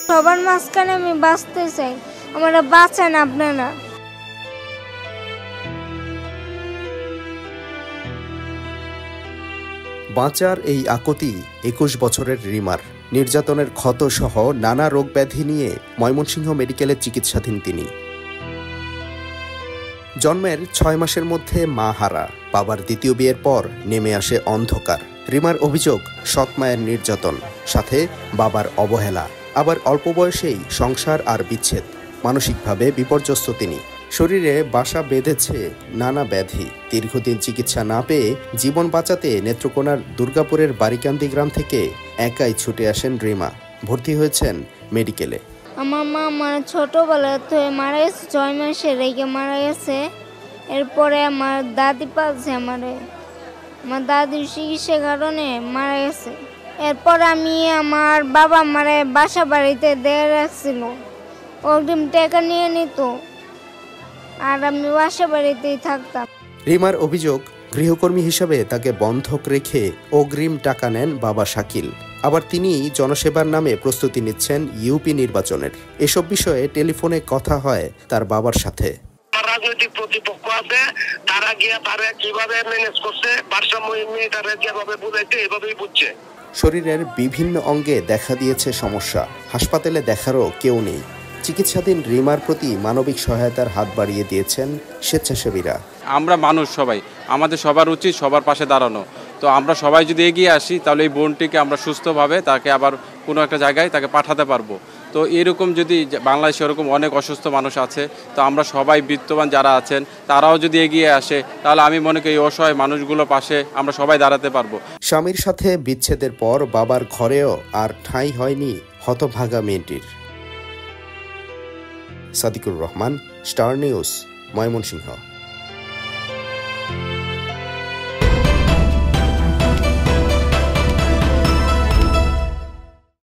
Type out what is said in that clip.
সবার মাঝখানে আমি বাঁচতে চাই, আমরা বাঁচান আপনারা। বাঁচার এই আকুতি ২১ বছরের রিমার। নির্যাতনের ক্ষত সহ নানা রোগ ব্যাধি নিয়ে ময়মনসিংহ মেডিকেলে চিকিৎসাধীন তিনি। জন্মের ৬ মাসের মধ্যে মা হারা, বাবার দ্বিতীয় বিয়ের পর নেমে আসে অন্ধকার। রিমার অভিযোগ সৎ মায়ের নির্যাতন, সাথে বাবার অবহেলা, আবার অল্প বয়সেই সংসার আর বিচ্ছেদ। মানসিকভাবে বিপর্যস্ত তিনি। শরীরে বাসা বেঁধেছে নানা ব্যাধি। দীর্ঘদিন চিকিৎসা না পেয়ে জীবন বাঁচাতে নেত্রকোনার দুর্গাপুরের বারিকান্দি গ্রাম থেকে একাই ছুটে আসেন রিমা। ভর্তি হয়েছেন মেডিকেলে। আমার মা আমার ছোটবেলাতে মারা গেছে, ৬ মাসে রেখে মারা গেছে। এরপরে আমার দাদি পালছে আমার দাদির চিকিৎসার কারণে মারা গেছে। এরপর আমার বাবা মারা বাসা বাড়িতে দিয়ে রাখছিল, অগ্রিম টাকা নিয়ে নিত, আর আমি বাসা বাড়িতেই থাকতাম। রিমার অভিযোগ, গৃহকর্মী হিসাবে তাকে বন্ধক রেখে অগ্রিম টাকা নেন বাবা শাকিল। আবার তিনি জনসেবার নামে প্রস্তুতি নিচ্ছেন ইউপি নির্বাচনের। এসব বিষয়ে টেলিফোনে কথা হয় তার বাবার সাথে। রাজনৈতিক প্রতিপক্ষ আছে, তারা গিয়ে তারা কিভাবে ম্যানেজ করছে, ভারসাম্য মেয়েটারে যেভাবে বুঝাইছে এভাবেই বুঝছে। শরীরের বিভিন্ন অঙ্গে দেখা দিয়েছে সমস্যা, হাসপাতালে দেখারও কেউ নেই। চিকিৎসাধীন রিমার প্রতি মানবিক সহায়তার হাত বাড়িয়ে দিয়েছেন স্বেচ্ছাসেবীরা। আমরা মানুষ সবাই, আমাদের সবার উচিত সবার পাশে দাঁড়ানো। তো আমরা সবাই যদি এগিয়ে আসি তাহলে এই বোনটিকে আমরা সুস্থভাবে তাকে আবার কোনো একটা জায়গায় তাকে পাঠাতে পারবো। তো এরকম যদি বাংলাদেশে এরকম অনেক অসুস্থ মানুষ আছে, তো আমরা সবাই বিত্তবান যারা আছেন তারাও যদি এগিয়ে আসে তাহলে আমি মনে করি এই অসহায় মানুষগুলোর পাশে আমরা সবাই দাঁড়াতে পারবো। স্বামীর সাথে বিচ্ছেদের পর বাবার ঘরেও আর ঠাঁই হয়নি হতভাগা মেয়েটির। Sadiqur Rahman, star news, Mymensingh.